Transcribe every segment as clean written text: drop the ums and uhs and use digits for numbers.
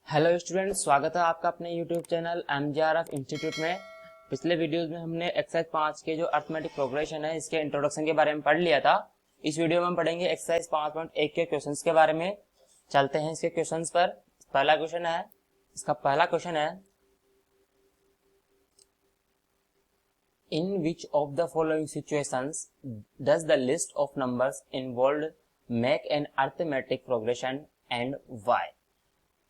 Hello student, स्वागत है आपका अपने यूट्यूब चैनल MGRF इंस्टीट्यूट में। पिछले वीडियोस में हमने एक्सरसाइज 5 के जो अर्थमेटिक प्रोग्रेशन है इसके इंट्रोडक्शन के बारे में पढ़ लिया था। इस वीडियो में हम पढ़ेंगे एक्सरसाइज 5.1 के क्वेश्चंस के बारे में। चलते हैं इसके क्वेश्चंस पर। पहला क्वेश्चन है, इसका पहला क्वेश्चन है, in which of the following situations does the list of numbers involved make an arithmetic progression and why.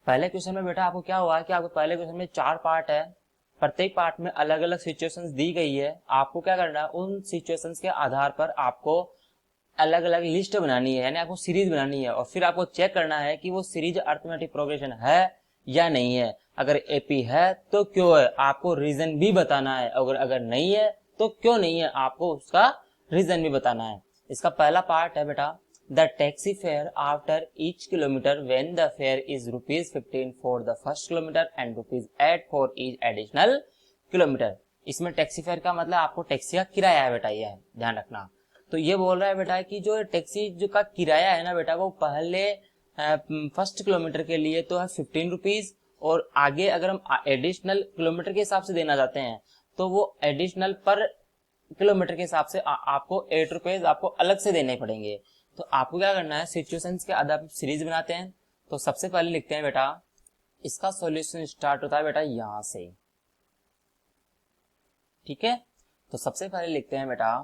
पहले क्वेश्चन में बेटा आपको क्या हुआ है कि आपको पहले क्वेश्चन में 4 पार्ट है, प्रत्येक पार्ट में अलग अलग सिचुएशंस दी गई है। आपको क्या करना है, उन सिचुएशंस के आधार पर आपको अलग अलग लिस्ट बनानी है, यानी आपको सीरीज बनानी है और फिर आपको चेक करना है कि वो सीरीज अर्थमेटिक प्रोग्रेशन है या नहीं है। अगर एपी है तो क्यों है, आपको रीजन भी बताना है। अगर नहीं है तो क्यों नहीं है, आपको उसका रीजन भी बताना है। इसका पहला पार्ट है बेटा, the taxi fare after each kilometer when the fare is ₹15 for the first kilometer and ₹8 for each additional kilometer। इसमें टैक्सी फेयर का मतलब आपको टैक्सी का किराया है बेटा, ये है ध्यान रखना। तो ये बोल रहा है बेटा कि जो टैक्सी जो का किराया है ना बेटा, वो पहले फर्स्ट किलोमीटर के लिए तो है ₹15 और आगे अगर हम एडिशनल किलोमीटर के हिसाब से देना चाहते हैं तो वो एडिशनल पर किलोमीटर के हिसाब से आपको ₹8 आपको अलग से देने पड़ेंगे। तो आपको क्या करना है, सिचुएशंस के आधार पर सीरीज बनाते हैं। तो सबसे पहले लिखते हैं बेटा, इसका सॉल्यूशन स्टार्ट होता है बेटा यहां से, ठीक है। तो सबसे पहले लिखते हैं बेटा,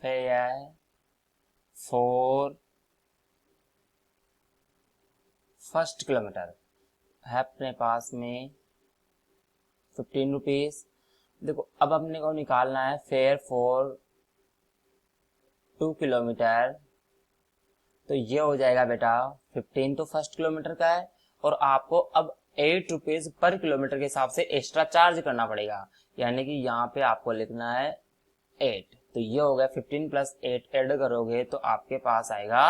फेयर फॉर फर्स्ट किलोमीटर है अपने पास में ₹15। देखो अब अपने को निकालना है फेयर फॉर 2 किलोमीटर। तो ये हो जाएगा बेटा 15 तो फर्स्ट किलोमीटर का है और आपको अब ₹8 पर किलोमीटर के हिसाब से एक्स्ट्रा चार्ज करना पड़ेगा, यानी कि यहाँ पे आपको लिखना है 8। तो ये हो गया 15 प्लस 8 ऐड करोगे तो आपके पास आएगा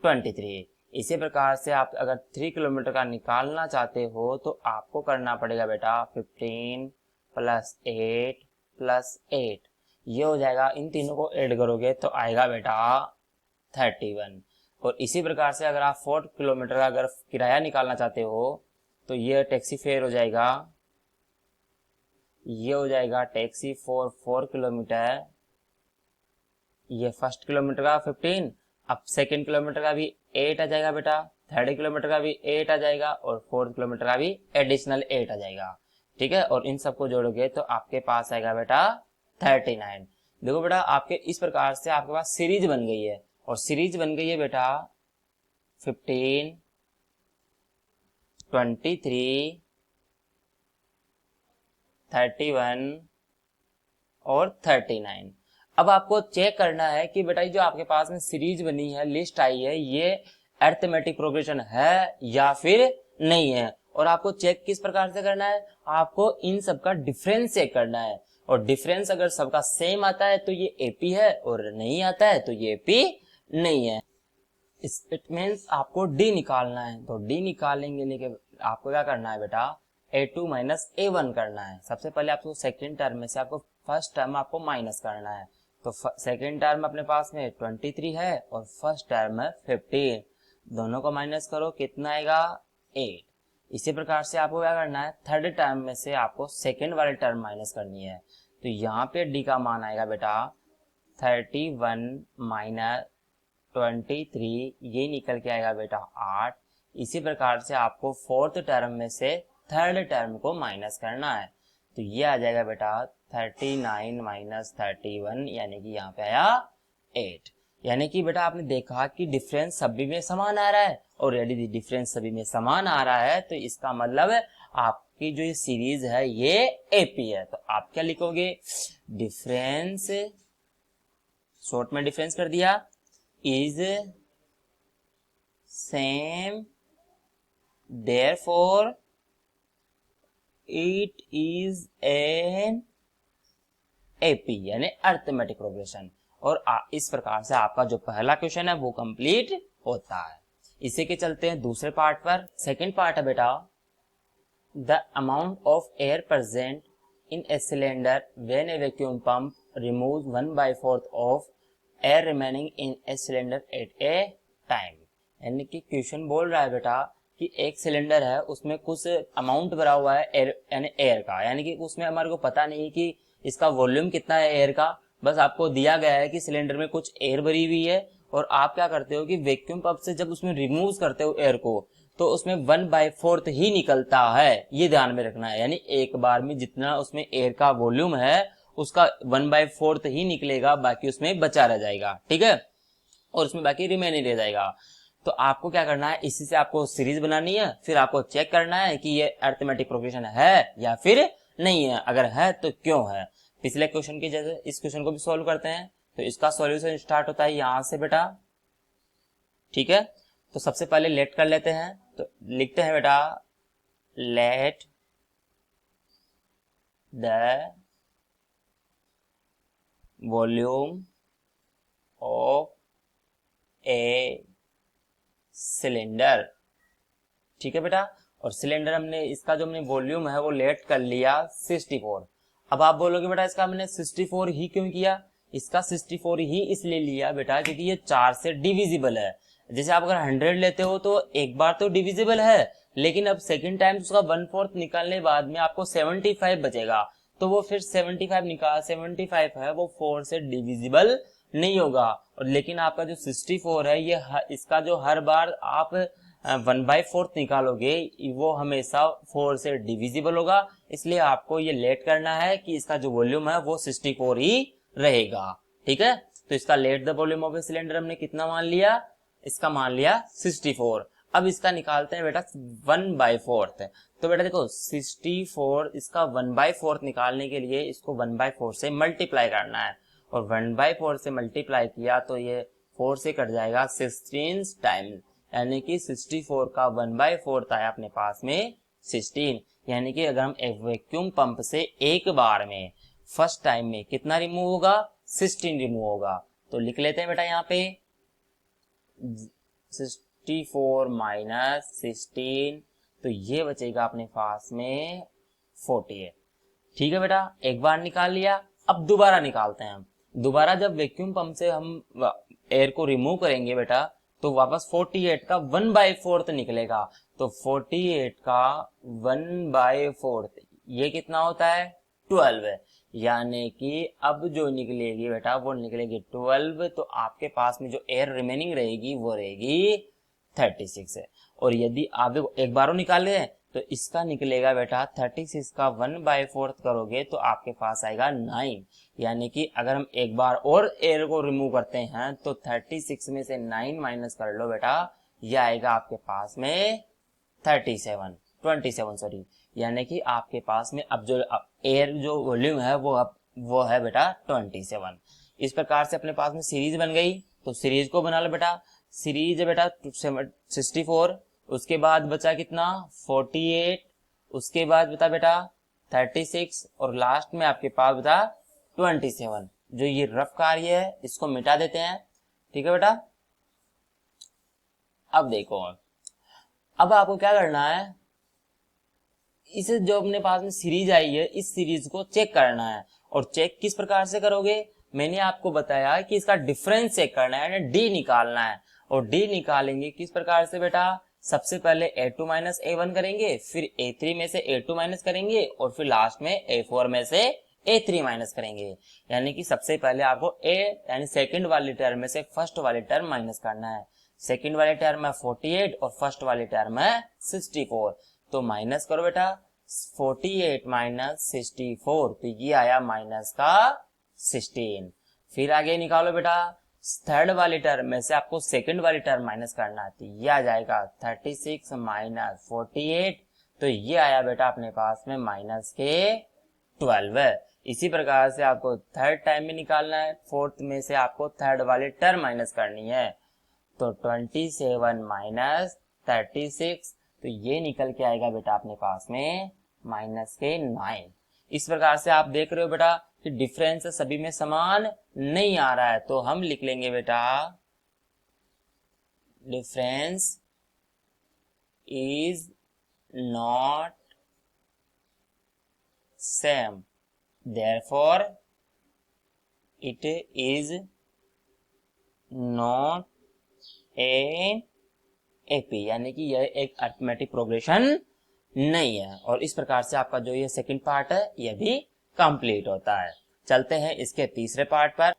23। इसी प्रकार से आप अगर 3 किलोमीटर का निकालना चाहते हो तो आपको करना पड़ेगा बेटा 15 प्लस 8 प्लस 8, ये हो जाएगा, इन तीनों को ऐड करोगे तो आएगा बेटा 31। और इसी प्रकार से अगर आप 4 किलोमीटर का अगर किराया निकालना चाहते हो तो ये टैक्सी फेयर हो जाएगा, ये हो जाएगा टैक्सी फॉर 4 किलोमीटर, ये फर्स्ट किलोमीटर का 15, अब सेकेंड किलोमीटर का भी 8 आ जाएगा बेटा, थर्ड किलोमीटर का भी 8 आ जाएगा और फोर्थ किलोमीटर का भी एडिशनल 8 आ जाएगा, ठीक है। और इन सबको जोड़ोगे तो आपके पास आएगा बेटा 39। देखो बेटा आपके इस प्रकार से आपके पास सीरीज बन गई है और सीरीज बन गई है बेटा 15, 23, 31 और 39। अब आपको चेक करना है कि बेटा जो आपके पास में सीरीज बनी है, लिस्ट आई है, ये अरिथमेटिक प्रोग्रेशन है या फिर नहीं है। और आपको चेक किस प्रकार से करना है, आपको इन सब का डिफरेंस चेक करना है और डिफरेंस अगर सबका सेम आता है तो ये एपी है और नहीं आता है तो ये एपी नहीं है। इट मीन्स आपको डी निकालना है। तो डी निकालेंगे लेके आपको क्या करना है बेटा, A2 माइनस A1 करना है। सबसे पहले आपको सेकेंड टर्म में से आपको फर्स्ट टर्म आपको माइनस करना है। तो सेकेंड टर्म अपने पास में 23 है और फर्स्ट टर्म है 15, दोनों को माइनस करो कितना आएगा 8। इसी प्रकार से आपको क्या करना है, थर्ड टर्म में से आपको सेकेंड वाली टर्म माइनस करनी है। तो यहाँ पे डी का मान आएगा बेटा 31 माइनस 23, ये निकल के आएगा बेटा 8। इसी प्रकार से आपको फोर्थ टर्म में से थर्ड टर्म को माइनस करना है। तो ये आ जाएगा बेटा 39 माइनस 31, यानी कि यहाँ पे आया 8। यानी कि बेटा आपने देखा कि डिफरेंस सभी में समान आ रहा है और यदि डिफरेंस सभी में समान आ रहा है तो इसका मतलब है आपकी जो ये सीरीज है ये एपी है। तो आप क्या लिखोगे, डिफरेंस, शॉर्ट में डिफरेंस कर दिया, is same therefore it is an AP यानी अरिथमेटिक प्रोग्रेशन। और इस प्रकार से आपका जो पहला क्वेश्चन है वो कंप्लीट होता है। इसी के चलते हैं दूसरे पार्ट पर। सेकंड पार्ट है बेटा, the amount of air present in a cylinder when A vacuum pump removes 1/4 of air remaining in a cylinder eight A time. यानी कि क्वेश्चन बोल रहा है बेटा कि एक सिलेंडर है उसमें कुछ अमाउंट भरा हुआ है एयर यानी एयर का, यानी कि उसमें हमारे को पता नहीं कि इसका वॉल्यूम कितना है एयर का, बस आपको दिया गया है कि सिलेंडर में कुछ एयर भरी हुई है और आप क्या करते हो कि वैक्यूम पंप से जब उसमें रिमूव करते हो एयर को तो उसमें 1/4 ही निकलता है, ये ध्यान में रखना है। यानी एक बार में जितना उसमें एयर का वॉल्यूम है उसका 1/4 ही निकलेगा, बाकी उसमें बचा रह जाएगा, ठीक है, और उसमें बाकी रिमेनिंग रह जाएगा। तो आपको क्या करना है, इसी से आपको सीरीज बनानी है, फिर आपको चेक करना है कि ये अरिथमेटिक प्रोग्रेशन है या फिर नहीं है, अगर है तो क्यों है। पिछले क्वेश्चन की जैसे इस क्वेश्चन को भी सॉल्व करते हैं। तो इसका सॉल्यूशन स्टार्ट होता है यहां से बेटा, ठीक है। तो सबसे पहले लेट कर लेते हैं, तो लिखते हैं बेटा let the volume of a cylinder, ठीक है बेटा। और सिलेंडर हमने इसका जो हमने वॉल्यूम है वो लेट कर लिया 64। अब आप बोलोगे बेटा इसका हमने 64 ही क्यों किया, इसका 64 ही इसलिए लिया बेटा क्योंकि ये 4 से डिविजिबल है। जैसे आप अगर 100 लेते हो तो एक बार तो डिविजिबल है, लेकिन अब सेकंड टाइम उसका 1/4 निकालने बाद में आपको 75 बचेगा, तो वो फिर 75 है वो 4 से डिविजिबल नहीं होगा। और लेकिन आपका जो 64 है ये इसका जो हर बार आप 1/4 निकालोगे वो हमेशा 4 से डिविजिबल होगा, इसलिए आपको ये लेट करना है कि इसका जो वॉल्यूम है वो 64 ही रहेगा, ठीक है। तो इसका let the volume of a cylinder हमने कितना मान लिया, इसका मान लिया 64। अब इसका निकालते हैं बेटा 1/4। तो बेटा देखो 64 इसका 1/4 निकालने के लिए इसको 1/4 से मल्टीप्लाई करना है, और 1/4 से मल्टीप्लाई किया तो ये 4 से कट जाएगा 16 टाइम, यानी कि 64 का 1/4 आया अपने पास में 16। यानी कि अगर हम एक वैक्यूम पंप से एक बार में फर्स्ट टाइम में कितना रिमूव होगा, 16 रिमूव होगा। तो लिख लेते हैं बेटा यहाँ पे 64 माइनस 16, तो ये बचेगा अपने पास में 48, ठीक है बेटा। एक बार निकाल लिया, अब दोबारा निकालते हैं हम। दोबारा जब वैक्यूम पंप से हम एयर को रिमूव करेंगे बेटा तो वापस 48 का 1/4 निकलेगा। तो 48 का 1/4 ये कितना होता है 12 है, यानी कि अब जो निकलेगी बेटा वो निकलेगी 12। तो आपके पास में जो एयर रिमेनिंग रहेगी वो रहेगी 36 है। और यदि आप एक बार निकाल रहे हैं तो इसका निकलेगा बेटा 36 का 1/4 करोगे तो आपके पास आएगा 9। यानी कि अगर हम एक बार और एयर को रिमूव करते हैं तो 36 में से 9 माइनस कर लो बेटा, ये आएगा आपके पास में 27 सॉरी। यानी कि आपके पास में अब जो एयर जो वॉल्यूम है वो है बेटा 27। इस प्रकार से अपने पास में सीरीज बन गई। तो सीरीज को बना लो बेटा, सीरीज है बेटा 64, उसके बाद बचा कितना 48, उसके बाद बता बेटा 36 और लास्ट में आपके पास बता 27। जो ये रफ कार्य है इसको मिटा देते हैं, ठीक है बेटा। अब देखो, अब आपको क्या करना है, इसे जो अपने पास में सीरीज आई है इस सीरीज को चेक करना है। और चेक किस प्रकार से करोगे, मैंने आपको बताया कि इसका डिफरेंस चेक करना है, यानी डी निकालना है। और डी निकालेंगे किस प्रकार से बेटा, सबसे पहले a2 माइनस a1 करेंगे, फिर a3 में से a2 माइनस करेंगे और फिर लास्ट में a4 में से a3 माइनस करेंगे। यानी कि सबसे पहले आपको a यानी सेकंड वाली टर्म में से फर्स्ट वाली टर्म माइनस करना है। सेकंड वाली टर्म है 48 और फर्स्ट वाली टर्म है 64। तो माइनस करो बेटा 48 माइनस 64, तो ये आया माइनस का 16। फिर आगे निकालो बेटा, थर्ड वाली टर्म में से आपको सेकंड वाली टर्म माइनस करना है, तो ये आ जाएगा 36 माइनस 48, तो ये आया बेटा अपने पास में माइनस के 12। इसी प्रकार से आपको थर्ड टाइम में निकालना है, फोर्थ में से आपको थर्ड वाली टर्म माइनस करनी है। तो 27 माइनस 36, तो ये निकल के आएगा बेटा अपने पास में माइनस के 9। इस प्रकार से आप देख रहे हो बेटा कि डिफरेंस सभी में समान नहीं आ रहा है, तो हम लिख लेंगे बेटा difference is not same, therefore it is not an AP, यानी कि यह एक अरिथमेटिक प्रोग्रेशन नहीं है। और इस प्रकार से आपका जो ये सेकंड पार्ट है ये भी कंप्लीट होता है। चलते हैं इसके तीसरे पार्ट पर।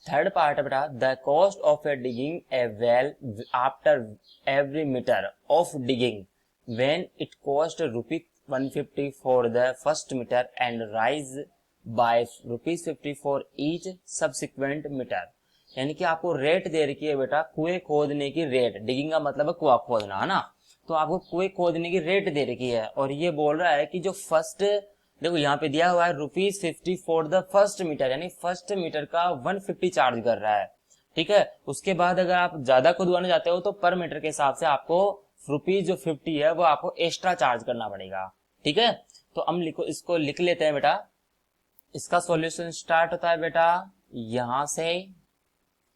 थर्ड पार्ट है बेटा, the cost of a digging a well after every metre of digging when it cost ₹150 for the first metre and rise by ₹50 for each subsequent metre. यानी कि आपको रेट दे रखी है बेटा, कुएं खोदने की रेट, डिगिंग का मतलब है कुआं खोदना, है ना। तो आपको कुएं खोदने की रेट दे रखी है और ये बोल रहा है कि जो फर्स्ट, देखो यहाँ पे दिया हुआ है ₹50 फॉर द फर्स्ट मीटर, यानी फर्स्ट मीटर का 150 चार्ज कर रहा है। ठीक है, उसके बाद अगर आप ज्यादा खुदवाने जाते हो तो पर मीटर के हिसाब से आपको रुपीज जो 50 है वो आपको एक्स्ट्रा चार्ज करना पड़ेगा। ठीक है, तो हम इसको लिख लेते हैं बेटा। इसका सॉल्यूशन स्टार्ट होता है बेटा यहां से,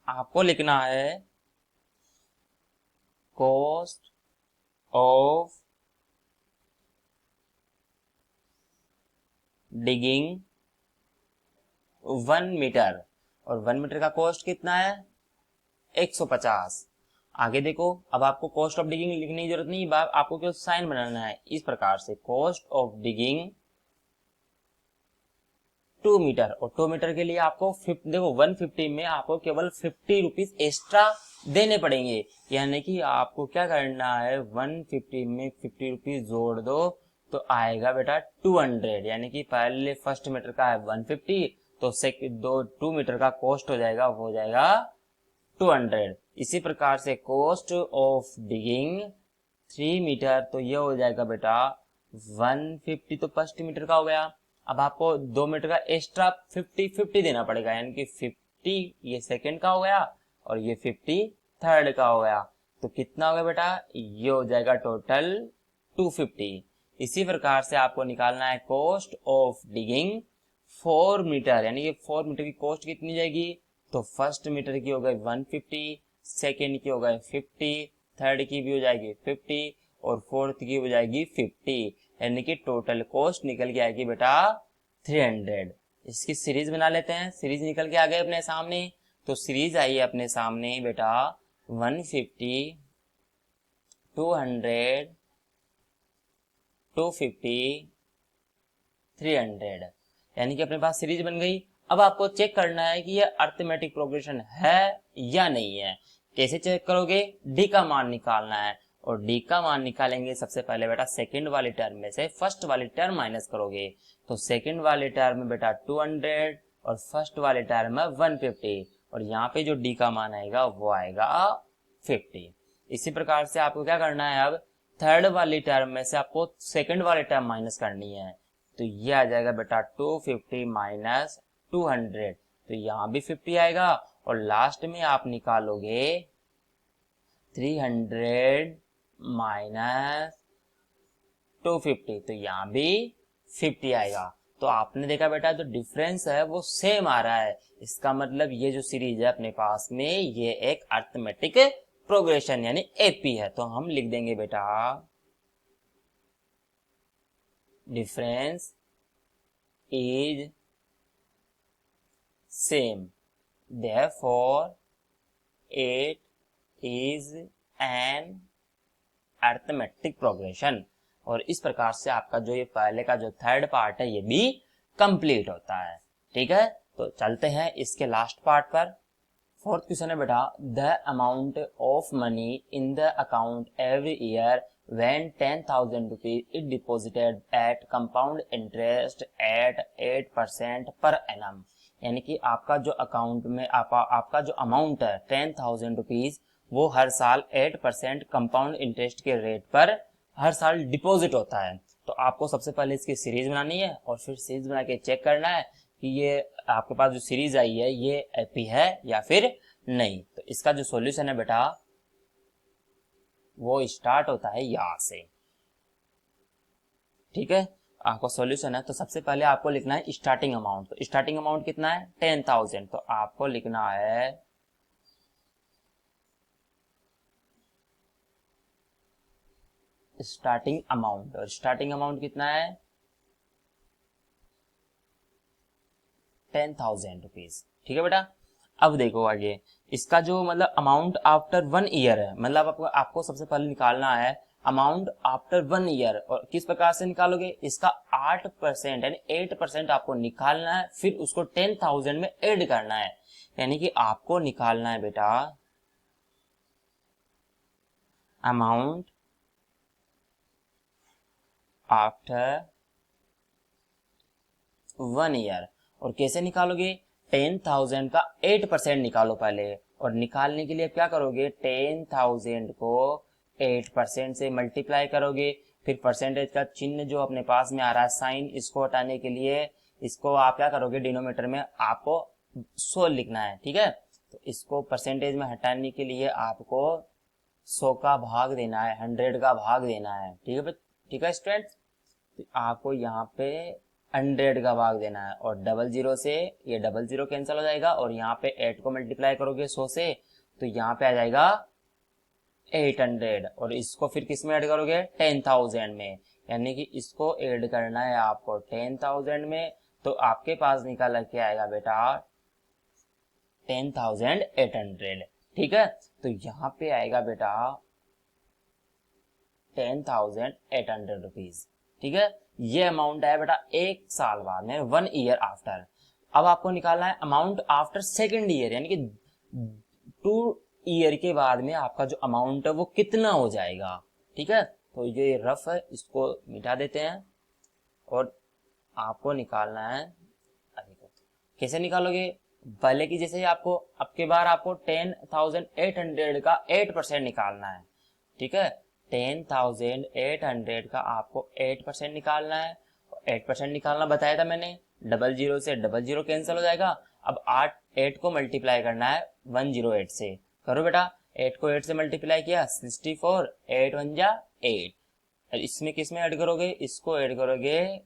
आपको लिखना है कॉस्ट ऑफ डिगिंग 1 मीटर, और 1 मीटर का कॉस्ट कितना है 150। आगे देखो, अब आपको कॉस्ट ऑफ डिगिंग लिखने की जरूरत नहीं, आपको केवल साइन बनाना है इस प्रकार से, कॉस्ट ऑफ डिगिंग 2 मीटर, और 2 मीटर के लिए आपको देखो 150 में आपको केवल ₹50 एक्स्ट्रा देने पड़ेंगे। यानी कि आपको क्या करना है, 150 में ₹50 जोड़ दो तो आएगा बेटा 200। यानी कि पहले फर्स्ट मीटर का है 150, तो सेकंड 2 मीटर का कॉस्ट हो जाएगा, वो हो जाएगा 200। इसी प्रकार से कॉस्ट ऑफ डिगिंग 3 मीटर, तो ये हो जाएगा बेटा 150, तो फर्स्ट मीटर का हो गया। अब आपको 2 मीटर का एक्स्ट्रा 50 देना पड़ेगा, यानी कि 50 ये सेकंड का हो गया और ये 50 थर्ड का हो गया। तो कितना हो गया बेटा, ये हो जाएगा टोटल 250। इसी प्रकार से आपको निकालना है कॉस्ट ऑफ डिगिंग 4 मीटर, यानी कि 4 मीटर की कॉस्ट कितनी जाएगी, तो फर्स्ट मीटर की हो गई 150, सेकेंड की हो गई 50, थर्ड की भी हो जाएगी 50 और फोर्थ की हो जाएगी 50, यानी कि टोटल कॉस्ट निकल के आएगी बेटा 300। इसकी सीरीज बना लेते हैं, सीरीज निकल के आ गए अपने सामने। तो सीरीज आई है अपने सामने बेटा 150, 200, 250, 300, यानी कि अपने पास सीरीज बन गई। अब आपको चेक करना है कि ये अरिथमेटिक प्रोग्रेशन है या नहीं है। कैसे चेक करोगे, डी का मान निकालना है, और डी का मान निकालेंगे सबसे पहले बेटा सेकंड वाली टर्म में से फर्स्ट वाली टर्म माइनस करोगे। तो सेकंड वाली टर्म में बेटा 200 और फर्स्ट वाली टर्म है 150, और यहाँ पे जो डी का मान आएगा वो आएगा 50। इसी प्रकार से आपको क्या करना है, अब थर्ड वाली टर्म में से आपको सेकंड वाली टर्म माइनस करनी है। तो ये आ जाएगा बेटा 250 माइनस 200, तो यहाँ भी 50 आएगा, और लास्ट में आप निकालोगे 300 माइनस 250, तो यहाँ भी 50 आएगा। तो आपने देखा बेटा जो डिफरेंस है वो सेम आ रहा है। इसका मतलब ये जो सीरीज है अपने पास में ये एक अरिथमेटिक प्रोग्रेशन यानी एपी है। तो हम लिख देंगे बेटा difference is same, therefore it is an arithmetic progression। और इस प्रकार से आपका जो ये पहले का जो थर्ड पार्ट है ये भी कंप्लीट होता है। ठीक है, तो चलते हैं इसके लास्ट पार्ट पर। फोर्थ क्वेश्चन है बेटा, the amount of money in the account every year when 10,000 rupees is deposited at compound interest at 8% per annum। यानी कि आपका जो अकाउंट में आपका जो अमाउंट है 10,000 रुपीज वो हर साल 8% कंपाउंड इंटरेस्ट के रेट पर हर साल डिपॉजिट होता है। तो आपको सबसे पहले इसकी सीरीज बनानी है और फिर सीरीज बना के चेक करना है कि ये आपके पास जो सीरीज आई है ये एपी है या फिर नहीं। तो इसका जो सॉल्यूशन है बेटा वो स्टार्ट होता है यहां से। ठीक है, आपका सॉल्यूशन है तो सबसे पहले आपको लिखना है स्टार्टिंग अमाउंट। तो स्टार्टिंग अमाउंट कितना है 10,000, तो आपको लिखना है स्टार्टिंग अमाउंट, और स्टार्टिंग अमाउंट कितना है 10,000 रुपीज। ठीक है बेटा, अब देखो आगे, इसका जो मतलब अमाउंट आफ्टर 1 ईयर है, मतलब आपको सबसे पहले निकालना है अमाउंट आफ्टर 1 ईयर। और किस प्रकार से निकालोगे, इसका 8% यानी 8% आपको निकालना है, फिर उसको 10,000 में ऐड करना है। यानी कि आपको निकालना है बेटा अमाउंट आफ्टर 1 ईयर। और कैसे निकालोगे, 10,000 का 8% निकालो पहले। और निकालने के लिए क्या करोगे, 10,000 को 8% से मल्टीप्लाई करोगे, फिर परसेंटेज का चिन्ह जो अपने पास में आ रहा है साइन, इसको हटाने के लिए इसको आप क्या करोगे, डिनोमिनेटर में आपको 100 लिखना है। ठीक है, तो इसको परसेंटेज में हटाने के लिए आपको 100 का भाग देना है, 100 का भाग देना है। ठीक है, ठीक है स्टूडेंट्स, तो आपको यहाँ पे 100 का भाग देना है। और 00 से ये 00 कैंसिल हो जाएगा, और यहाँ पे 8 को मल्टीप्लाई करोगे 100 से, तो यहाँ पे आ जाएगा 800। और इसको फिर किस में ऐड करोगे, 10,000 में। यानी कि इसको ऐड करना है आपको 10,000 में, तो आपके पास निकल के आएगा बेटा 10,800। ठीक है, तो यहाँ पे आएगा बेटा 10,800 रुपीज। ठीक है, ये अमाउंट है बेटा 1 साल बाद में, 1 ईयर आफ्टर। अब आपको निकालना है अमाउंट आफ्टर 2nd ईयर, यानी कि 2 ईयर के बाद में आपका जो अमाउंट है वो कितना हो जाएगा। ठीक है, तो ये रफ है, इसको मिटा देते हैं और आपको निकालना है। कैसे निकालोगे, पहले की जैसे ही आपको अब के बार आपको 10,800 का 8% निकालना है। ठीक है, 10,800 का आपको 8% निकालना है। 8% निकालना बताया था मैंने, 00 से 00 कैंसिल हो जाएगा। अब 8 को मल्टीप्लाई करना है 108 से। करो बेटा, 8 को 8 से मल्टीप्लाई किया 64, 8 1 जा 8। इसमें किस में ऐड करोगे, इसको ऐड करोगे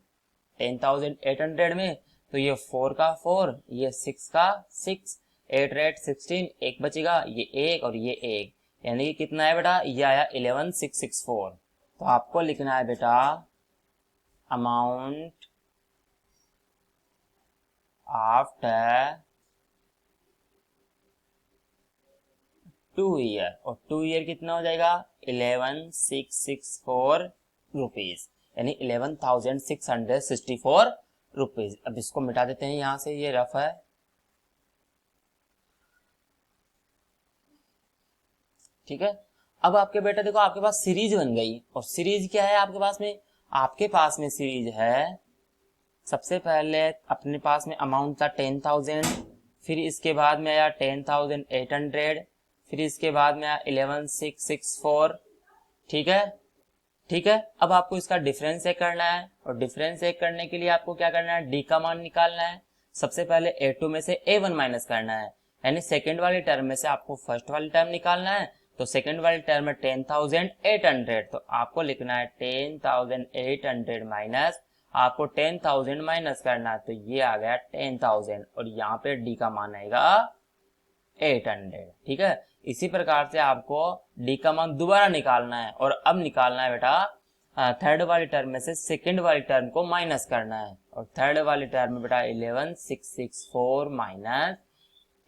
10,800 में, तो ये 4 का 4, ये 6 का 6, 8 8 16, एक बचेगा, ये एक और ये एक, यानी कि कितना है बेटा, ये आया 11,664। तो आपको लिखना है बेटा अमाउंट आफ्टर 2 ईयर। और 2 ईयर कितना हो जाएगा, 11,664 रुपीज, यानी 11,664 रुपीज। अब इसको मिटा देते हैं यहां से, ये रफ है। ठीक है, अब आपके बेटा देखो, आपके पास सीरीज बन गई। और सीरीज क्या है आपके पास में, आपके पास में सीरीज है, सबसे पहले अपने पास में अमाउंट था 10,000, फिर इसके बाद में आया 10,800, फिर इसके बाद में आया 11,664। ठीक है, ठीक है, अब आपको इसका डिफरेंस चेक करना है। और डिफरेंस चेक करने के लिए आपको क्या करना है, डी का मान निकालना है। सबसे पहले A2 में से A1 माइनस करना है, यानी सेकंड वाली टर्म में से आपको फर्स्ट वाली टर्म निकालना है। तो सेकंड वाली टर्म में 10,800, तो आपको लिखना है 10,800 माइनस, आपको 10,000 माइनस करना है, तो ये आ गया 10,000, और यहाँ पे डी का मान आएगा 800। ठीक है, इसी प्रकार से आपको डी का मान दोबारा निकालना है। और अब निकालना है बेटा थर्ड वाली टर्म में से सेकंड वाली टर्म को माइनस करना है। और थर्ड वाली टर्म में बेटा 11,664 माइनस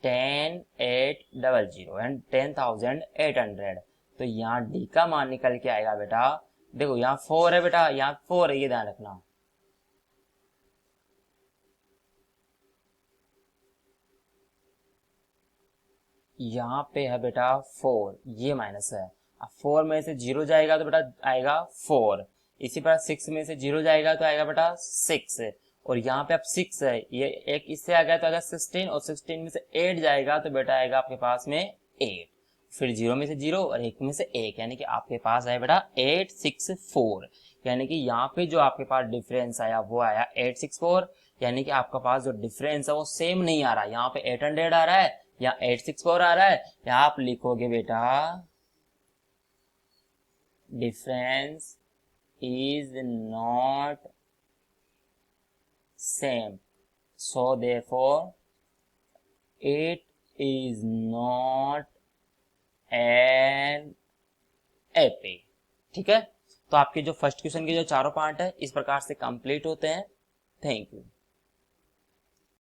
10,800 एंड 10,800, तो यहाँ डी का मान निकल के आएगा बेटा, देखो यहाँ 4 है बेटा, यहाँ 4 है, ये ध्यान रखना। यहाँ पे है बेटा 4, ये माइनस है। अब 4 में से 0 जाएगा तो बेटा आएगा 4, इसी प्रकार 6 में से 0 जाएगा तो आएगा बेटा 6। और यहाँ पे अब 6 है, ये एक इससे आ गया तो आएगा 16, और 16 में से 8 जाएगा तो बेटा आएगा आपके पास में 8, फिर 0 में से 0 और 1 में से 1, यानी कि आपके पास आया बेटा 864। यानी कि यहाँ पे जो आपके पास डिफरेंस आया वो आया 864, यानी कि आपका पास जो डिफरेंस है वो सेम नहीं आ रहा। यहाँ पे 800 आ रहा है, यहाँ 864 आ रहा है। यहाँ आप लिखोगे बेटा difference is not same, so therefore it is not an AP. ठीक है, तो आपके जो फर्स्ट क्वेश्चन के जो चारों पार्ट है इस प्रकार से कंप्लीट होते हैं। Thank you.